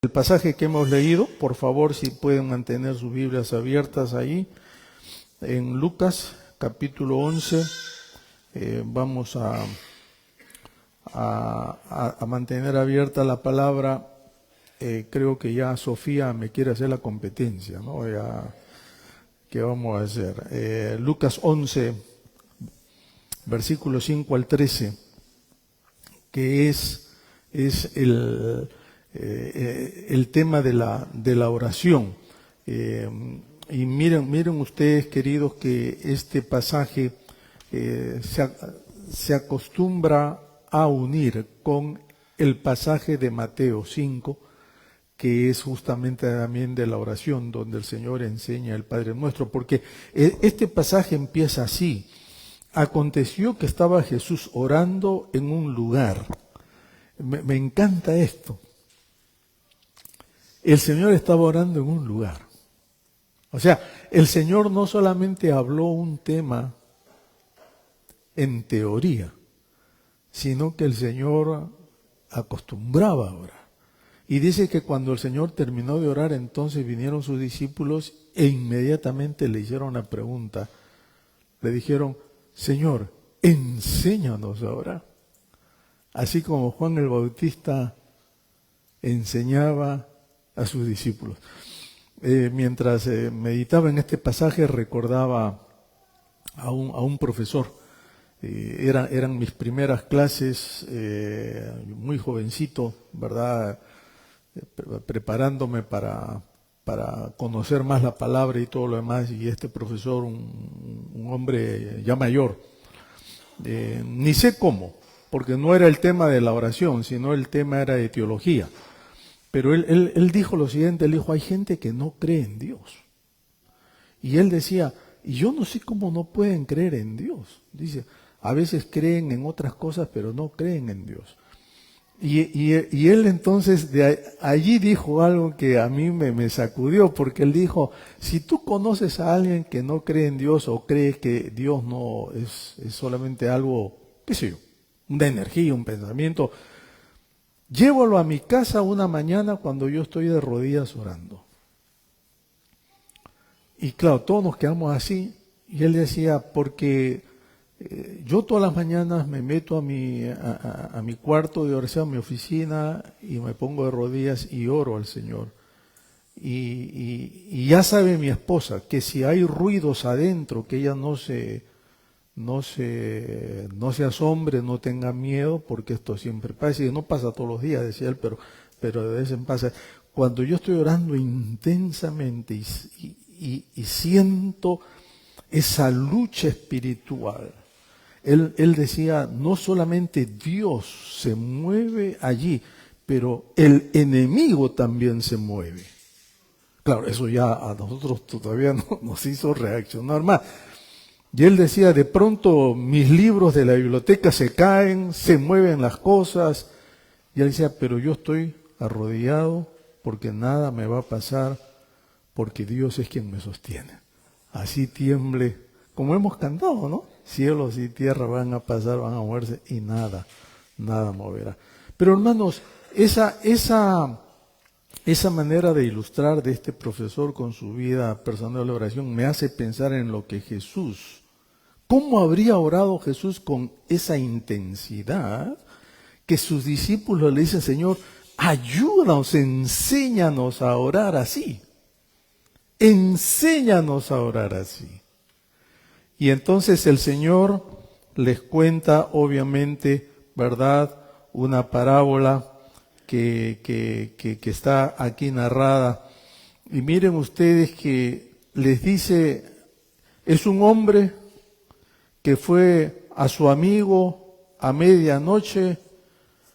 El pasaje que hemos leído, por favor, si pueden mantener sus Biblias abiertas ahí, en Lucas capítulo 11, vamos a mantener abierta la palabra. Creo que ya Sofía me quiere hacer la competencia, ¿no? Ya, ¿qué vamos a hacer? Lucas 11, versículos 5 al 13, que es el tema de la oración. Y miren ustedes, queridos, que este pasaje se acostumbra a unir con el pasaje de Mateo 5, que es justamente también de la oración, donde el Señor enseña el Padre Nuestro, porque este pasaje empieza así: aconteció que estaba Jesús orando en un lugar. Me encanta esto. El Señor estaba orando en un lugar. O sea, el Señor no solamente habló un tema en teoría, sino que el Señor acostumbraba a orar. Y dice que cuando el Señor terminó de orar, entonces vinieron sus discípulos e inmediatamente le hicieron la pregunta. Le dijeron: Señor, enséñanos a orar. Así como Juan el Bautista enseñaba a sus discípulos. Mientras meditaba en este pasaje, recordaba a un profesor. Eran mis primeras clases, muy jovencito, ¿verdad? Preparándome para conocer más la palabra y todo lo demás. Y este profesor, un hombre ya mayor, ni sé cómo, porque no era el tema de la oración, sino el tema era de teología. Pero él dijo lo siguiente: él dijo, hay gente que no cree en Dios. Y él decía, y yo no sé cómo no pueden creer en Dios. Dice, a veces creen en otras cosas, pero no creen en Dios. Y él entonces allí dijo algo que a mí me sacudió, porque él dijo, si tú conoces a alguien que no cree en Dios o cree que Dios no es solamente algo, qué sé yo, una energía, un pensamiento, llévalo a mi casa una mañana cuando yo estoy de rodillas orando. Y claro, todos nos quedamos así. Y él decía, porque yo todas las mañanas me meto a mi cuarto de oración, a mi oficina, y me pongo de rodillas y oro al Señor. Y ya sabe mi esposa que si hay ruidos adentro, que ella no se asombre, no tenga miedo, porque esto siempre pasa. Y no pasa todos los días, decía él, pero de vez en pasa. Cuando yo estoy orando intensamente y siento esa lucha espiritual, él decía, no solamente Dios se mueve allí, pero el enemigo también se mueve. Claro, eso ya a nosotros todavía no nos hizo reaccionar más. Y él decía, de pronto mis libros de la biblioteca se caen, se mueven las cosas. Y él decía, pero yo estoy arrodillado porque nada me va a pasar, porque Dios es quien me sostiene. Así tiemble, como hemos cantado, ¿no? Cielos y tierra van a pasar, van a moverse y nada moverá. Pero hermanos, esa manera de ilustrar de este profesor con su vida personal de oración me hace pensar en lo que Jesús, ¿cómo habría orado Jesús con esa intensidad que sus discípulos le dicen, Señor, ayúdanos, enséñanos a orar así? Enséñanos a orar así. Y entonces el Señor les cuenta, obviamente, ¿verdad?, una parábola que está aquí narrada. Y miren ustedes que les dice, es un hombre que fue a su amigo a medianoche,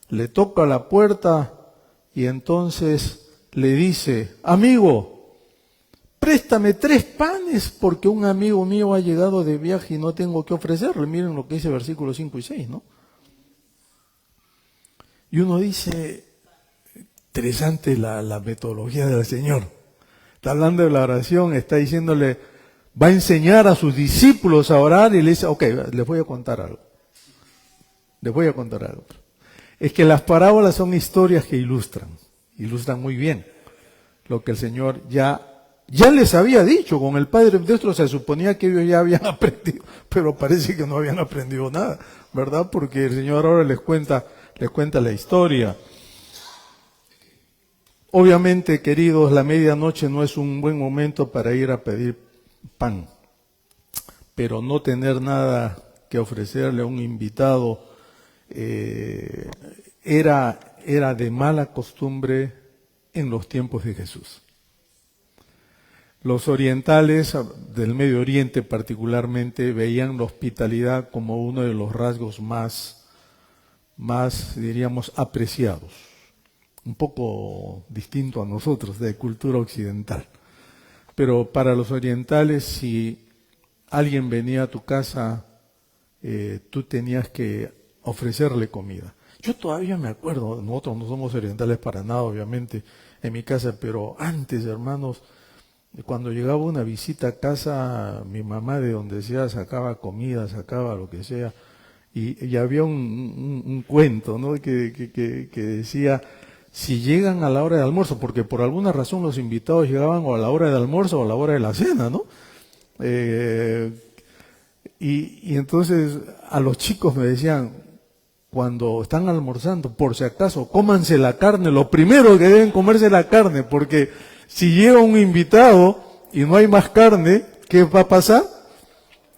le toca la puerta y entonces le dice, amigo, préstame 3 panes porque un amigo mío ha llegado de viaje y no tengo que ofrecerle. Miren lo que dice versículos 5 y 6, ¿no? Y uno dice, interesante la metodología del Señor. Está hablando de la oración, está diciéndole, va a enseñar a sus discípulos a orar y le dice, ok, les voy a contar algo. Les voy a contar algo. Es que las parábolas son historias que ilustran. ilustran muy bien lo que el Señor ya les había dicho. Con el Padre Nuestro se suponía que ellos ya habían aprendido, pero parece que no habían aprendido nada, ¿verdad? Porque el Señor ahora les cuenta la historia. Obviamente, queridos, la medianoche no es un buen momento para ir a pedir pan, pero no tener nada que ofrecerle a un invitado era de mala costumbre en los tiempos de Jesús. Los orientales del Medio Oriente particularmente veían la hospitalidad como uno de los rasgos más diríamos, apreciados. Un poco distinto a nosotros, de cultura occidental. Pero para los orientales, si alguien venía a tu casa, tú tenías que ofrecerle comida. Yo todavía me acuerdo, nosotros no somos orientales para nada, obviamente, en mi casa, pero antes, hermanos, cuando llegaba una visita a casa, mi mamá de donde sea sacaba comida, sacaba lo que sea, y había un cuento, ¿no? que decía, si llegan a la hora de almuerzo, porque por alguna razón los invitados llegaban o a la hora de almuerzo o a la hora de la cena, ¿no? Y entonces a los chicos me decían, cuando están almorzando, por si acaso, cómanse la carne, lo primero que deben comerse la carne, porque si llega un invitado y no hay más carne, ¿qué va a pasar?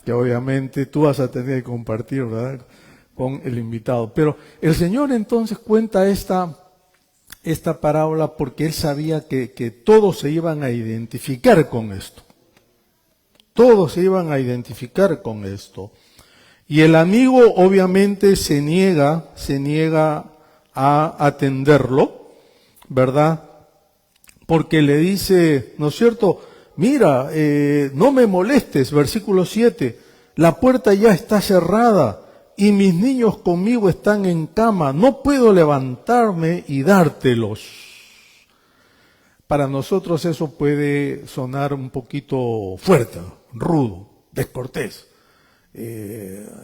Que obviamente tú vas a tener que compartir, ¿verdad?, con el invitado. Pero el Señor entonces cuenta esta parábola porque Él sabía que todos se iban a identificar con esto. Todos se iban a identificar con esto. Y el amigo obviamente se niega a atenderlo, ¿verdad? Porque le dice, ¿no es cierto?, mira, no me molestes, versículo 7, la puerta ya está cerrada y mis niños conmigo están en cama, no puedo levantarme y dártelos. Para nosotros eso puede sonar un poquito fuerte, rudo, descortés.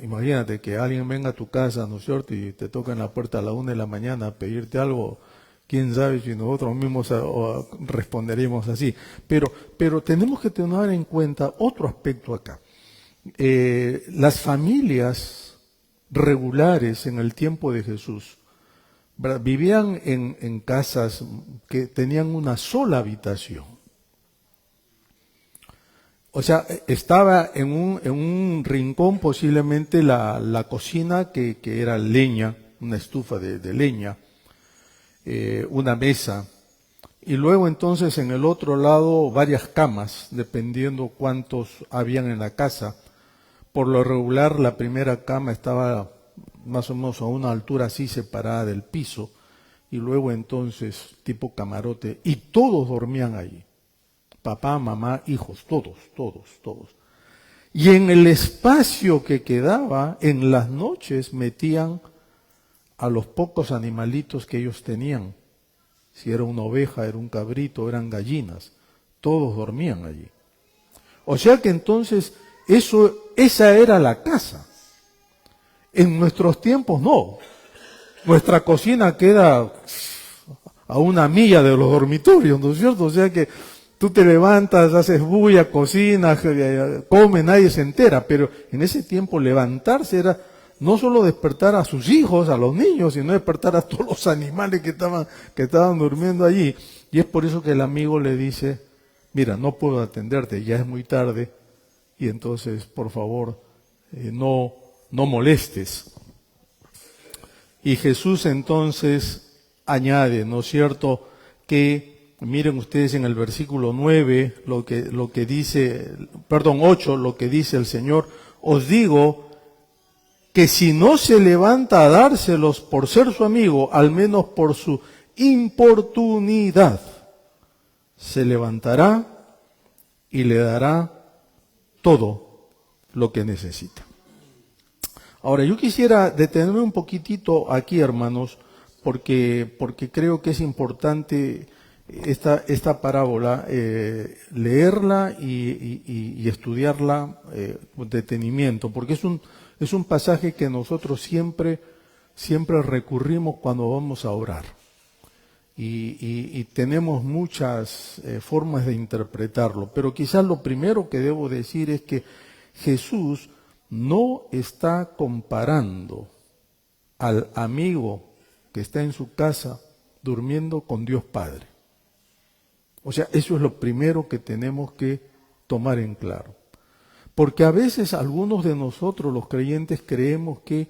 Imagínate que alguien venga a tu casa, ¿no es cierto?, y te toca en la puerta a la 1 de la mañana a pedirte algo. Quién sabe si nosotros mismos responderíamos así. Pero tenemos que tener en cuenta otro aspecto acá. Las familias regulares en el tiempo de Jesús, ¿verdad?, vivían en casas que tenían una sola habitación. O sea, estaba en un rincón posiblemente la cocina que era leña, una estufa de leña, una mesa, y luego entonces en el otro lado varias camas, dependiendo cuántos habían en la casa. Por lo regular la primera cama estaba más o menos a una altura así separada del piso, y luego entonces tipo camarote, y todos dormían allí. Papá, mamá, hijos, todos. Y en el espacio que quedaba, en las noches metían a los pocos animalitos que ellos tenían. Si era una oveja, era un cabrito, eran gallinas, todos dormían allí. O sea que entonces esa era la casa. En nuestros tiempos no. Nuestra cocina queda a una milla de los dormitorios, ¿no es cierto? O sea que tú te levantas, haces bulla, cocinas, comes, nadie se entera, pero en ese tiempo levantarse era no solo despertar a sus hijos, a los niños, sino despertar a todos los animales que estaban durmiendo allí. Y es por eso que el amigo le dice, mira, no puedo atenderte, ya es muy tarde, y entonces, por favor, no molestes. Y Jesús entonces añade, ¿no es cierto?, que, miren ustedes en el versículo 9, lo que dice, 8, lo que dice el Señor, os digo que si no se levanta a dárselos por ser su amigo, al menos por su importunidad, se levantará y le dará todo lo que necesita. Ahora, yo quisiera detenerme un poquitito aquí, hermanos, porque creo que es importante esta parábola, leerla y estudiarla con detenimiento, porque es un pasaje que nosotros siempre recurrimos cuando vamos a orar. y tenemos muchas formas de interpretarlo, pero quizás lo primero que debo decir es que Jesús no está comparando al amigo que está en su casa durmiendo con Dios Padre. O sea, eso es lo primero que tenemos que tomar en claro. Porque a veces algunos de nosotros, los creyentes, creemos que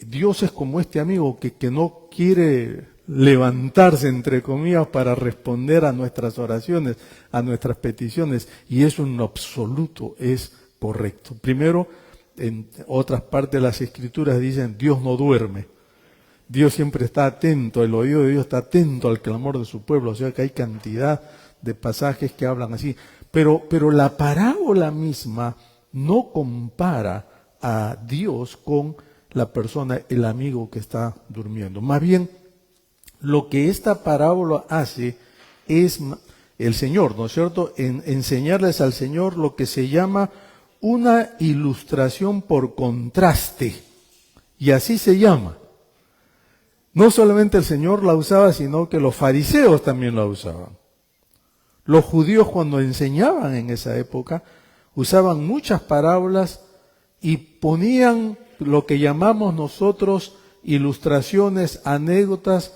Dios es como este amigo que no quiere levantarse, entre comillas, para responder a nuestras oraciones, a nuestras peticiones, y eso en lo absoluto es correcto. Primero, en otras partes de las Escrituras dicen, Dios no duerme. Dios siempre está atento, el oído de Dios está atento al clamor de su pueblo, o sea que hay cantidad de pasajes que hablan así. Pero la parábola misma no compara a Dios con la persona, el amigo que está durmiendo. Más bien, lo que esta parábola hace es el Señor, ¿no es cierto?, enseñarles al Señor lo que se llama una ilustración por contraste, y así se llama. No solamente el Señor la usaba, sino que los fariseos también la usaban. Los judíos, cuando enseñaban en esa época, usaban muchas parábolas y ponían lo que llamamos nosotros ilustraciones, anécdotas,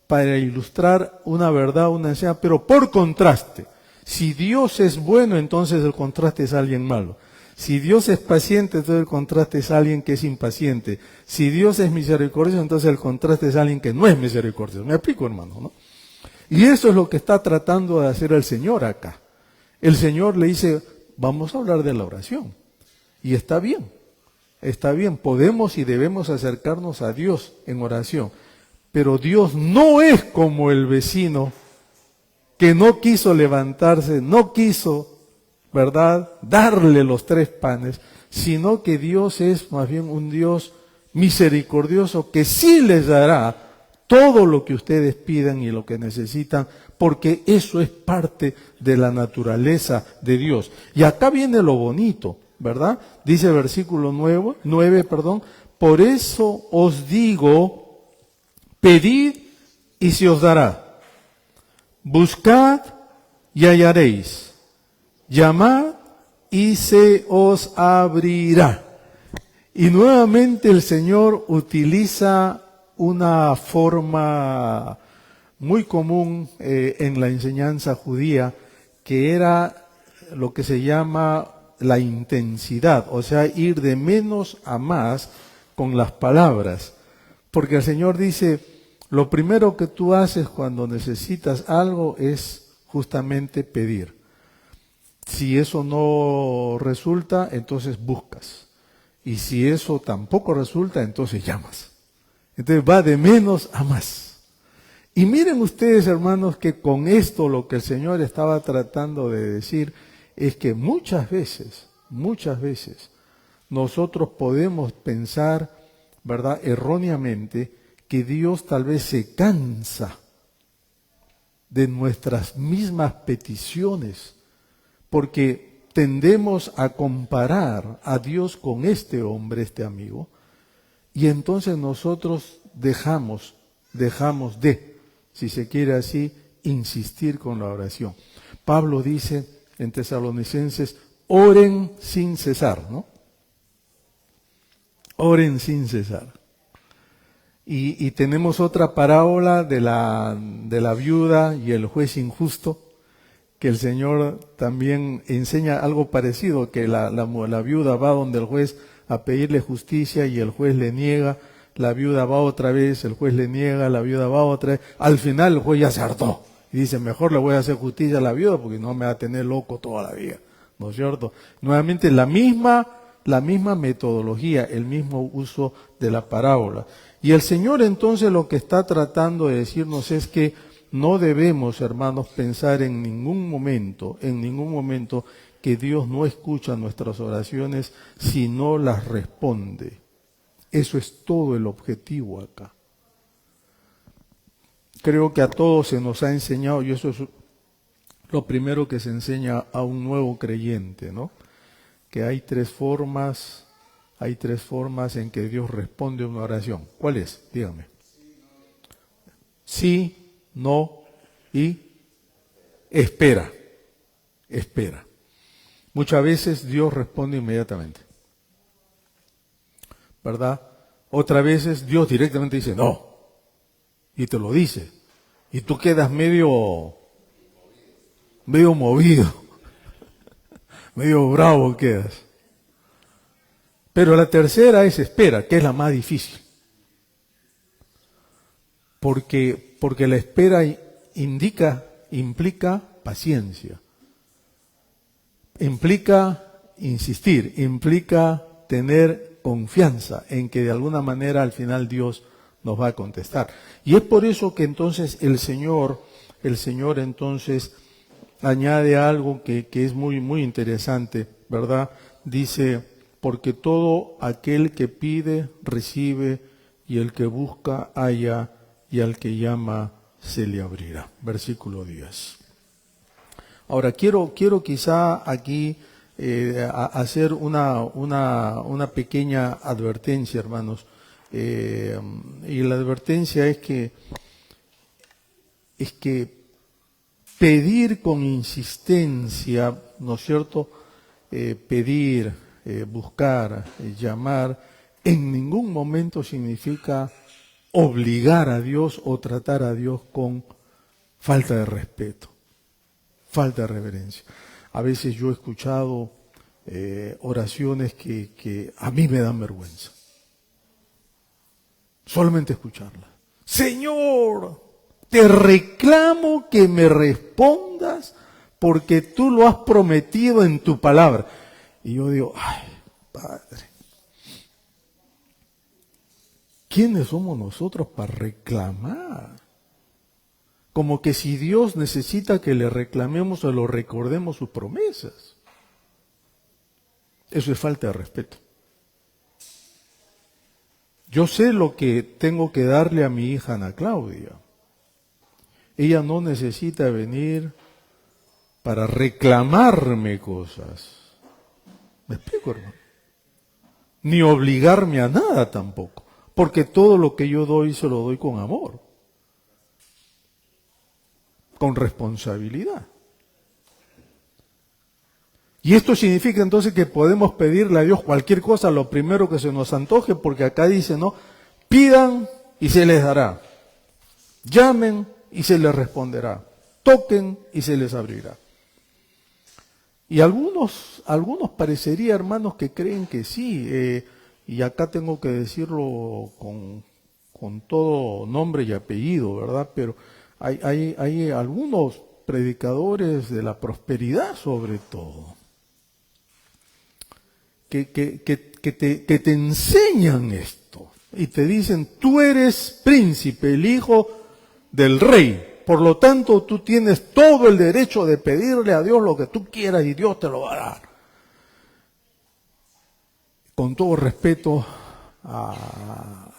para ilustrar una verdad, una enseñanza, pero por contraste. Si Dios es bueno, entonces el contraste es alguien malo. Si Dios es paciente, entonces el contraste es alguien que es impaciente. Si Dios es misericordioso, entonces el contraste es alguien que no es misericordioso. ¿Me explico, hermano? ¿No? Y eso es lo que está tratando de hacer el Señor acá. El Señor le dice, vamos a hablar de la oración. Y está bien, podemos y debemos acercarnos a Dios en oración. Pero Dios no es como el vecino que no quiso levantarse, no quiso, ¿verdad?, darle los 3 panes, sino que Dios es más bien un Dios misericordioso que sí les dará todo lo que ustedes pidan y lo que necesitan, porque eso es parte de la naturaleza de Dios. Y acá viene lo bonito, ¿verdad? Dice el versículo 9, por eso os digo, pedid y se os dará, buscad y hallaréis, llamad y se os abrirá. Y nuevamente el Señor utiliza una forma muy común en la enseñanza judía, que era lo que se llama la intensidad, o sea, ir de menos a más con las palabras. Porque el Señor dice, lo primero que tú haces cuando necesitas algo es justamente pedir. Si eso no resulta, entonces buscas. Y si eso tampoco resulta, entonces llamas. Entonces va de menos a más. Y miren ustedes, hermanos, que con esto lo que el Señor estaba tratando de decir es que muchas veces, nosotros podemos pensar, ¿verdad?, erróneamente, que Dios tal vez se cansa de nuestras mismas peticiones, porque tendemos a comparar a Dios con este hombre, este amigo, y entonces nosotros dejamos de, si se quiere así, insistir con la oración. Pablo dice en Tesalonicenses, oren sin cesar, ¿no? Oren sin cesar. Y tenemos otra parábola de la viuda y el juez injusto, que el Señor también enseña algo parecido, que la viuda va donde el juez a pedirle justicia y el juez le niega, la viuda va otra vez, el juez le niega, la viuda va otra vez, al final el juez ya se hartó y dice, mejor le voy a hacer justicia a la viuda porque no me va a tener loco toda la vida, ¿no es cierto? Nuevamente la misma metodología, el mismo uso de la parábola. Y el Señor entonces lo que está tratando de decirnos es que no debemos, hermanos, pensar en ningún momento, que Dios no escucha nuestras oraciones si no las responde. Eso es todo el objetivo acá. Creo que a todos se nos ha enseñado, y eso es lo primero que se enseña a un nuevo creyente, ¿no? Que hay tres formas en que Dios responde a una oración. ¿Cuál es? Dígame. sí, no y espera. Espera. Muchas veces Dios responde inmediatamente, ¿verdad? Otras veces Dios directamente dice no, y te lo dice, y tú quedas medio movido, medio bravo quedas. Pero la tercera es espera, que es la más difícil, porque la espera implica paciencia, implica insistir, implica tener confianza en que de alguna manera al final Dios nos va a contestar. Y es por eso que entonces el Señor entonces añade algo que es muy, muy interesante, ¿verdad? Dice, porque todo aquel que pide, recibe, y el que busca, halla, y al que llama, se le abrirá. Versículo 10. Ahora, quiero quizá aquí hacer una pequeña advertencia, hermanos. Y la advertencia es que pedir con insistencia, ¿no es cierto? Pedir, buscar, llamar, en ningún momento significa obligar a Dios o tratar a Dios con falta de respeto, falta de reverencia. A veces yo he escuchado oraciones que a mí me dan vergüenza. Solamente escucharlas. Señor, te reclamo que me respondas porque tú lo has prometido en tu palabra. Y yo digo, ay, Padre, ¿quiénes somos nosotros para reclamar? Como que si Dios necesita que le reclamemos o lo recordemos sus promesas. Eso es falta de respeto. Yo sé lo que tengo que darle a mi hija Ana Claudia. Ella no necesita venir para reclamarme cosas. ¿Me explico, hermano? Ni obligarme a nada tampoco. Porque todo lo que yo doy se lo doy con amor. Con responsabilidad. Y esto significa entonces que podemos pedirle a Dios cualquier cosa, lo primero que se nos antoje, porque acá dice, ¿no? Pidan y se les dará. Llamen y se les responderá. Toquen y se les abrirá. Y algunos parecería, hermanos, que creen que sí, y acá tengo que decirlo con todo nombre y apellido, ¿verdad? Pero hay algunos predicadores de la prosperidad sobre todo, que te enseñan esto y te dicen, tú eres príncipe, el hijo del rey, por lo tanto tú tienes todo el derecho de pedirle a Dios lo que tú quieras y Dios te lo va a dar. Con todo respeto a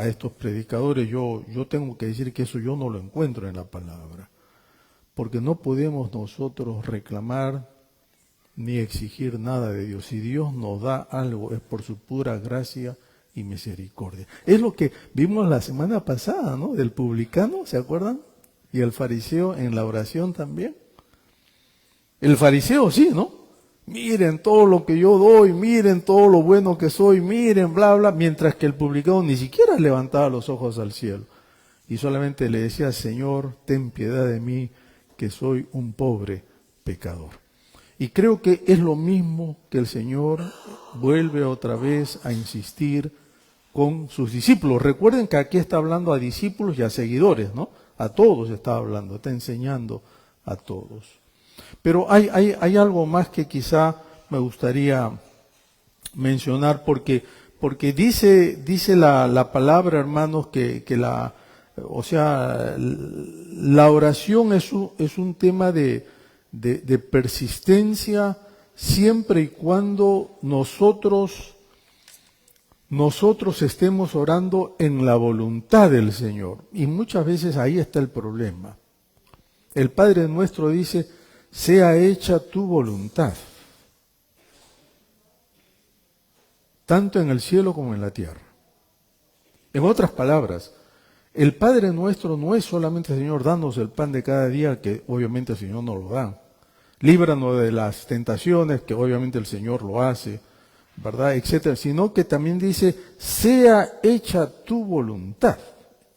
estos predicadores, yo tengo que decir que eso yo no lo encuentro en la palabra, porque no podemos nosotros reclamar ni exigir nada de Dios. Si Dios nos da algo es por su pura gracia y misericordia. Es lo que vimos la semana pasada, ¿no? Del publicano, ¿se acuerdan? Y el fariseo en la oración también. El fariseo sí, ¿no? Miren todo lo que yo doy, miren todo lo bueno que soy, miren, bla, bla, mientras que el publicano ni siquiera levantaba los ojos al cielo. Y solamente le decía, Señor, ten piedad de mí, que soy un pobre pecador. Y creo que es lo mismo que el Señor vuelve otra vez a insistir con sus discípulos. Recuerden que aquí está hablando a discípulos y a seguidores, ¿no? A todos está hablando, está enseñando a todos. Pero hay algo más que quizá me gustaría mencionar porque dice la palabra, hermanos, que la oración es un tema de persistencia siempre y cuando nosotros estemos orando en la voluntad del Señor. Y muchas veces ahí está el problema. El Padre nuestro dice, sea hecha tu voluntad, tanto en el cielo como en la tierra. En otras palabras, El Padre nuestro no es solamente, Señor, danos el pan de cada día, que obviamente el Señor nos lo da. Líbranos de las tentaciones, que obviamente el Señor lo hace, ¿verdad? Etcétera. Sino que también dice, sea hecha tu voluntad.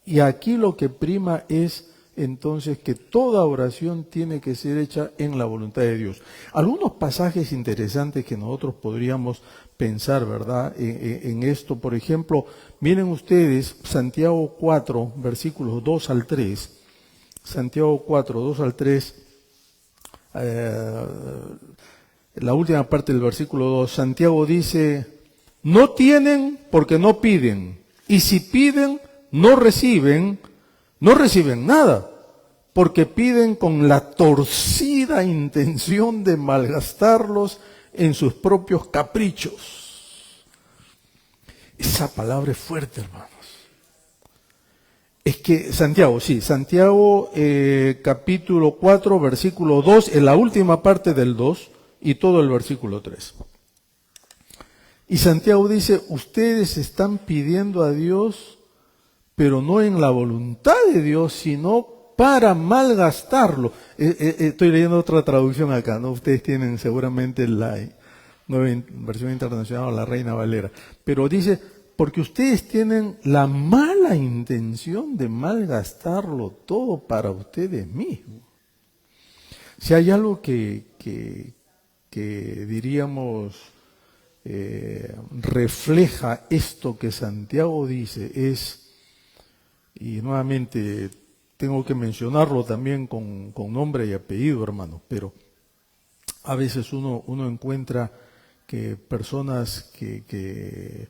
Y aquí lo que prima es entonces que toda oración tiene que ser hecha en la voluntad de Dios. Algunos pasajes interesantes que nosotros podríamos pensar, ¿verdad? En esto, por ejemplo, miren ustedes Santiago 4, versículos 2 al 3. Santiago 4, 2 al 3. La última parte del versículo 2, Santiago dice, no tienen porque no piden, y si piden, no reciben nada, porque piden con la torcida intención de malgastarlos en sus propios caprichos. Esa palabra es fuerte, hermanos. Es que Santiago capítulo 4, versículo 2, en la última parte del 2 y todo el versículo 3. Y Santiago dice, ustedes están pidiendo a Dios, pero no en la voluntad de Dios, sino para malgastarlo. Estoy leyendo otra traducción acá, ¿no? Ustedes tienen seguramente la nueva versión internacional, la Reina Valera. Pero dice, porque ustedes tienen la mala intención de malgastarlo todo para ustedes mismos. Si hay algo que diríamos refleja esto que Santiago dice es, y nuevamente tengo que mencionarlo también con nombre y apellido, hermano, pero a veces uno encuentra que personas que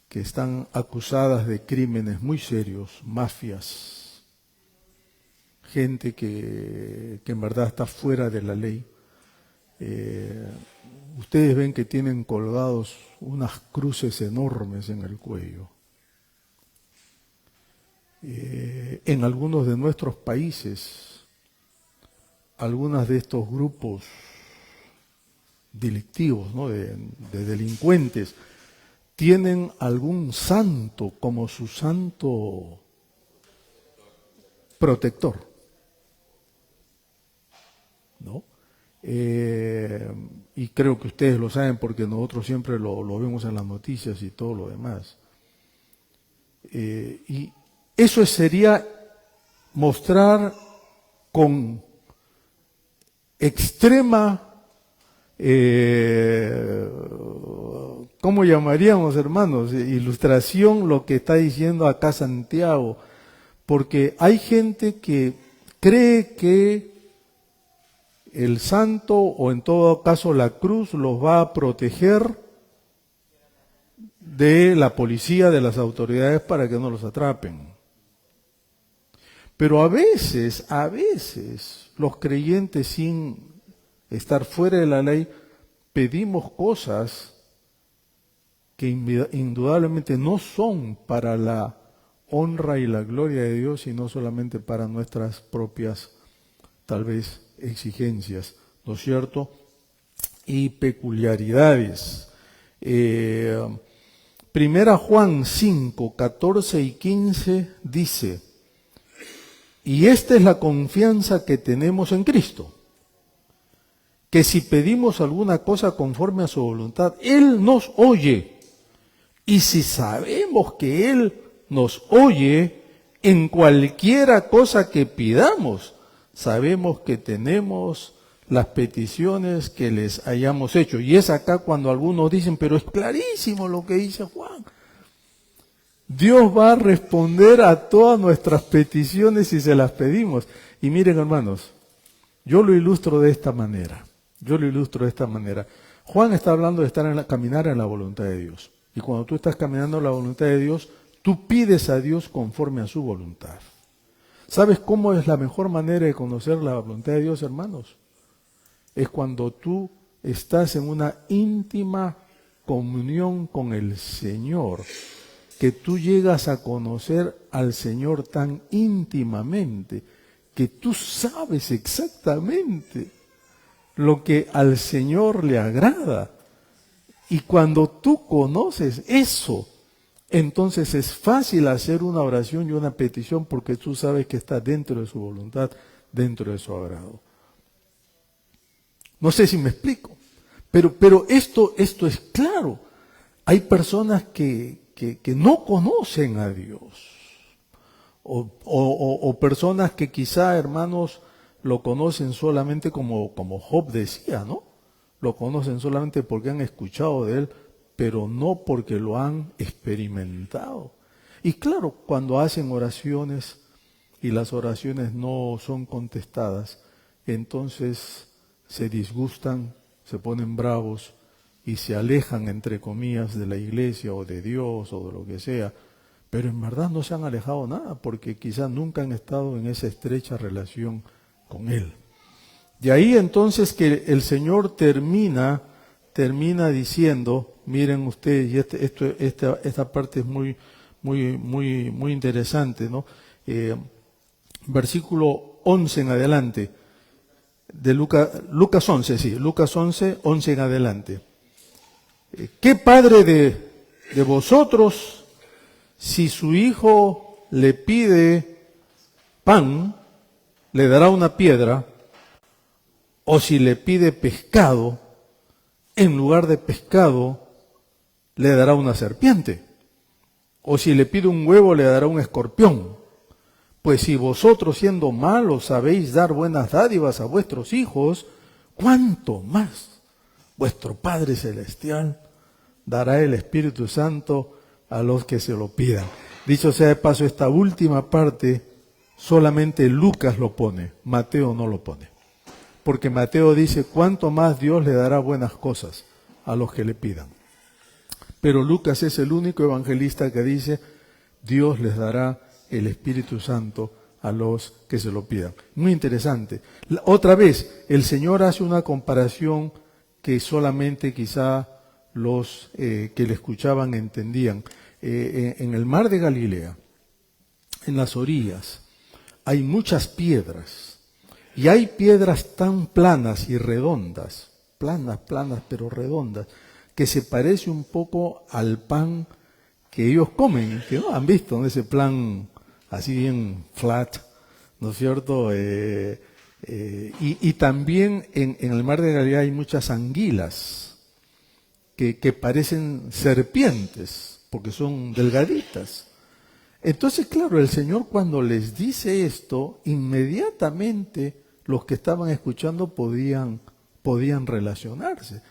están acusadas de crímenes muy serios, mafias, gente que en verdad está fuera de la ley, ustedes ven que tienen colgados unas cruces enormes en el cuello. En algunos de nuestros países, algunos de estos grupos delictivos, ¿no? de delincuentes, tienen algún santo como su santo protector, ¿no? Y creo que ustedes lo saben porque nosotros siempre lo vemos en las noticias y todo lo demás. Y eso sería mostrar con extrema, ¿cómo llamaríamos, hermanos? Ilustración lo que está diciendo acá Santiago, porque hay gente que cree que el santo, o en todo caso la cruz, los va a proteger de la policía, de las autoridades, para que no los atrapen. Pero a veces, los creyentes, sin estar fuera de la ley, pedimos cosas que indudablemente no son para la honra y la gloria de Dios, sino solamente para nuestras propias, tal vez, exigencias, ¿no es cierto? Y peculiaridades. Primera Juan 5, 14 y 15 dice, y esta es la confianza que tenemos en Cristo, que si pedimos alguna cosa conforme a su voluntad, Él nos oye. Y si sabemos que Él nos oye en cualquiera cosa que pidamos, sabemos que tenemos las peticiones que les hayamos hecho. Y es acá cuando algunos dicen, pero es clarísimo lo que dice Juan. Dios va a responder a todas nuestras peticiones si se las pedimos. Y miren, hermanos, yo lo ilustro de esta manera. Juan está hablando de caminar en la voluntad de Dios. Y cuando tú estás caminando en la voluntad de Dios, tú pides a Dios conforme a su voluntad. ¿Sabes cómo es la mejor manera de conocer la voluntad de Dios, hermanos? Es cuando tú estás en una íntima comunión con el Señor, que tú llegas a conocer al Señor tan íntimamente, que tú sabes exactamente lo que al Señor le agrada. Y cuando tú conoces eso, entonces es fácil hacer una oración y una petición porque tú sabes que está dentro de su voluntad, dentro de su agrado. No sé si me explico, pero esto es claro. Hay personas que no conocen a Dios. O personas que quizá, hermanos, lo conocen solamente como Job decía, ¿no? Lo conocen solamente porque han escuchado de él, pero no porque lo han experimentado. Y claro, cuando hacen oraciones y las oraciones no son contestadas, entonces se disgustan, se ponen bravos y se alejan, entre comillas, de la iglesia o de Dios o de lo que sea. Pero en verdad no se han alejado nada, porque quizás nunca han estado en esa estrecha relación con Él. De ahí entonces que el Señor termina diciendo, miren ustedes, y esta parte es muy interesante, ¿no? Versículo 11 en adelante, de Lucas 11, sí, Lucas 11, 11 en adelante. ¿Qué padre de vosotros, si su hijo le pide pan, le dará una piedra? O si le pide pescado, en lugar de pescado, le dará una serpiente. O si le pide un huevo, le dará un escorpión. Pues si vosotros, siendo malos, sabéis dar buenas dádivas a vuestros hijos, ¿cuánto más vuestro Padre Celestial dará el Espíritu Santo a los que se lo pidan? Dicho sea de paso, esta última parte solamente Lucas lo pone, Mateo no lo pone. Porque Mateo dice, ¿cuánto más Dios le dará buenas cosas a los que le pidan? Pero Lucas es el único evangelista que dice, Dios les dará el Espíritu Santo a los que se lo pidan. Muy interesante. Otra vez, el Señor hace una comparación que solamente quizá los que le escuchaban entendían. En el mar de Galilea, en las orillas, hay muchas piedras. Y hay piedras tan planas y redondas, planas pero redondas, que se parece un poco al pan que ellos comen, que no han visto, ¿no? Ese plan así bien flat, ¿no es cierto? Y también en el mar de Galilea hay muchas anguilas que parecen serpientes, porque son delgaditas. Entonces, claro, el Señor cuando les dice esto, inmediatamente los que estaban escuchando podían relacionarse.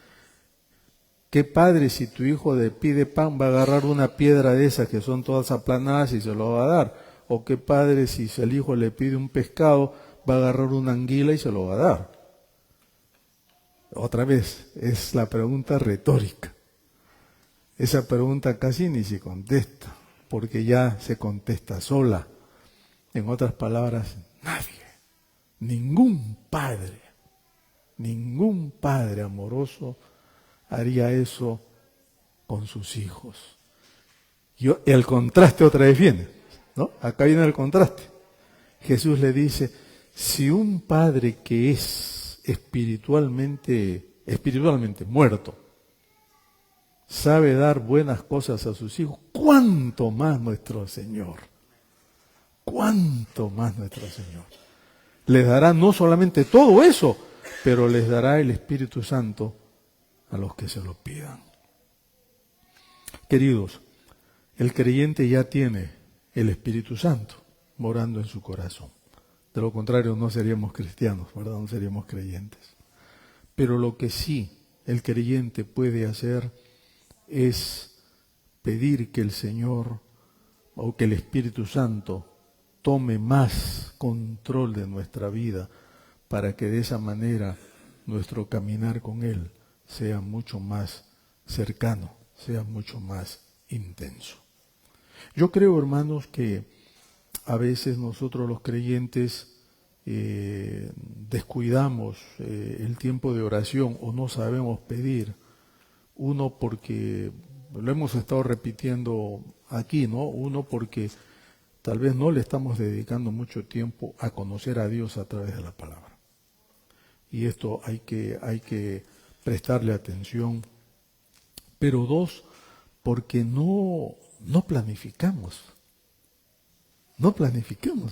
¿Qué padre si tu hijo le pide pan va a agarrar una piedra de esas que son todas aplanadas y se lo va a dar? ¿O qué padre si el hijo le pide un pescado va a agarrar una anguila y se lo va a dar? Otra vez, es la pregunta retórica. Esa pregunta casi ni se contesta, porque ya se contesta sola. En otras palabras, nadie. Ningún padre amoroso haría eso con sus hijos. El contraste otra vez viene, ¿no? Acá viene el contraste. Jesús le dice, si un padre que es espiritualmente muerto, sabe dar buenas cosas a sus hijos, ¿cuánto más nuestro Señor? ¿Cuánto más nuestro Señor? Les dará no solamente todo eso, pero les dará el Espíritu Santo a los que se lo pidan. Queridos, el creyente ya tiene el Espíritu Santo morando en su corazón. De lo contrario no seríamos cristianos, ¿verdad? No seríamos creyentes. Pero lo que sí el creyente puede hacer es pedir que el Señor o que el Espíritu Santo tome más control de nuestra vida para que de esa manera nuestro caminar con Él sea mucho más cercano, sea mucho más intenso. Yo creo, hermanos, que a veces nosotros los creyentes descuidamos el tiempo de oración o no sabemos pedir. Uno porque, lo hemos estado repitiendo aquí, ¿no? Uno porque tal vez no le estamos dedicando mucho tiempo a conocer a Dios a través de la palabra. Y esto hay que prestarle atención. Pero dos, porque no no planificamos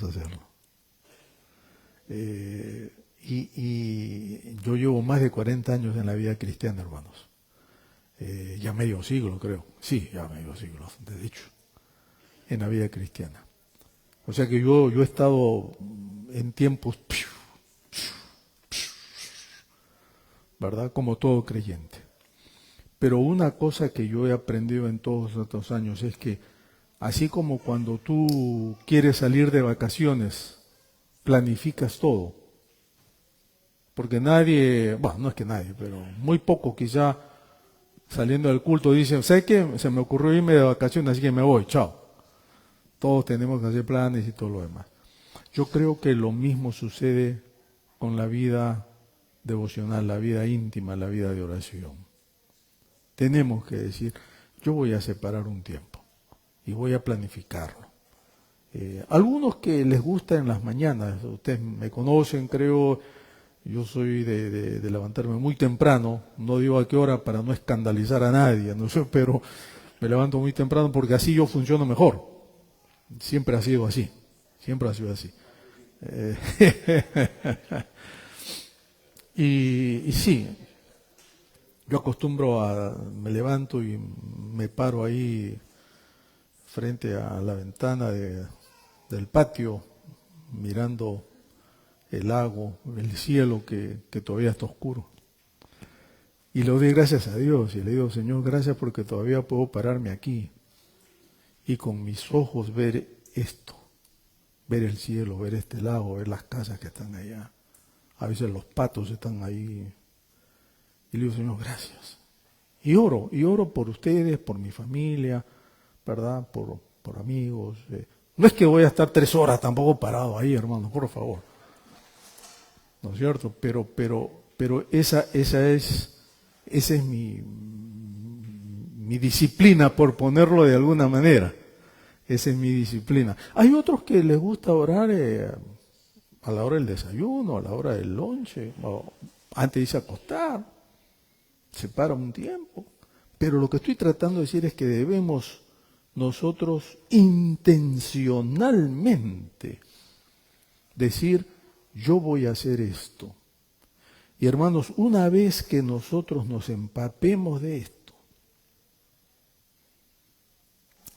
hacerlo. Y yo llevo más de 40 años en la vida cristiana, hermanos. Ya medio siglo, creo. Sí, ya medio siglo, de hecho, en la vida cristiana. O sea que yo he estado en tiempos, ¿verdad? Como todo creyente. Pero una cosa que yo he aprendido en todos estos años es que, así como cuando tú quieres salir de vacaciones, planificas todo. Porque nadie, bueno, no es que nadie, pero muy poco quizá saliendo del culto dicen, ¿sabes qué? Se me ocurrió irme de vacaciones, así que me voy, chao. Todos tenemos que hacer planes y todo lo demás. Yo creo que lo mismo sucede con la vida devocional, la vida íntima, la vida de oración. Tenemos que decir, yo voy a separar un tiempo y voy a planificarlo. Algunos que les gusta en las mañanas, ustedes me conocen, creo, yo soy de levantarme muy temprano, no digo a qué hora para no escandalizar a nadie, no sé, pero me levanto muy temprano porque así yo funciono mejor. Siempre ha sido así, siempre ha sido así. Y sí, yo acostumbro me levanto y me paro ahí frente a la ventana del patio, mirando el lago, el cielo que todavía está oscuro. Y le doy gracias a Dios y le digo, Señor, gracias porque todavía puedo pararme aquí y con mis ojos ver esto, ver el cielo, ver este lago, ver las casas que están allá. A veces los patos están ahí. Y le digo, Señor, gracias. Y oro por ustedes, por mi familia, ¿verdad? Por amigos. No es que voy a estar 3 horas tampoco parado ahí, hermano, por favor. ¿No es cierto? Pero esa es mi disciplina, por ponerlo de alguna manera. Esa es mi disciplina. Hay otros que les gusta orar a la hora del desayuno, a la hora del lonche, o antes de irse a acostar. Se para un tiempo. Pero lo que estoy tratando de decir es que debemos nosotros intencionalmente decir, yo voy a hacer esto. Y hermanos, una vez que nosotros nos empapemos de esto,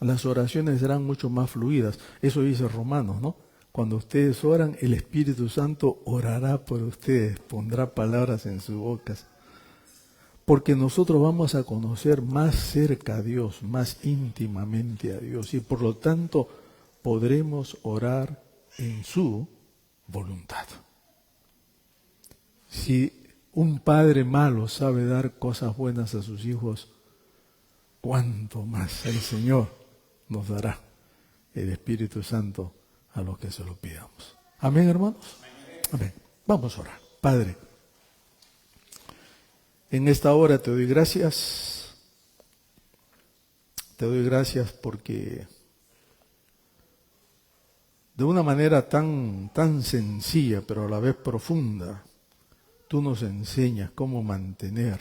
las oraciones serán mucho más fluidas. Eso dice Romanos, ¿no? Cuando ustedes oran, el Espíritu Santo orará por ustedes, pondrá palabras en sus bocas. Porque nosotros vamos a conocer más cerca a Dios, más íntimamente a Dios, y por lo tanto podremos orar en su voluntad. Si un padre malo sabe dar cosas buenas a sus hijos, ¿cuánto más el Señor nos dará el Espíritu Santo a los que se lo pidamos? Amén, hermanos. Amén. Vamos a orar. Padre, en esta hora te doy gracias. Te doy gracias porque de una manera tan sencilla, pero a la vez profunda, tú nos enseñas cómo mantener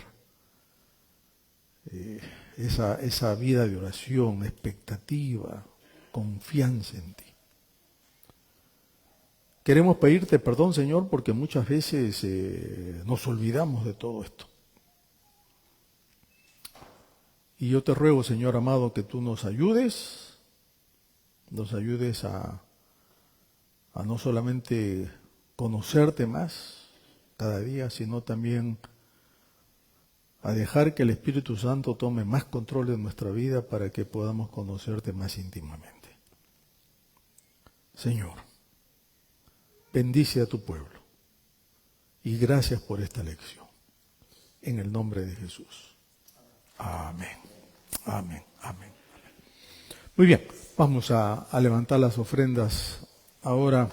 esa vida de oración, expectativa, confianza en ti. Queremos pedirte perdón, Señor, porque muchas veces nos olvidamos de todo esto. Y yo te ruego, Señor amado, que tú nos ayudes a no solamente conocerte más cada día, sino también a dejar que el Espíritu Santo tome más control de nuestra vida para que podamos conocerte más íntimamente. Señor, bendice a tu pueblo y gracias por esta lección. En el nombre de Jesús. Amén. Amén. Amén. Muy bien, vamos a levantar las ofrendas ahora.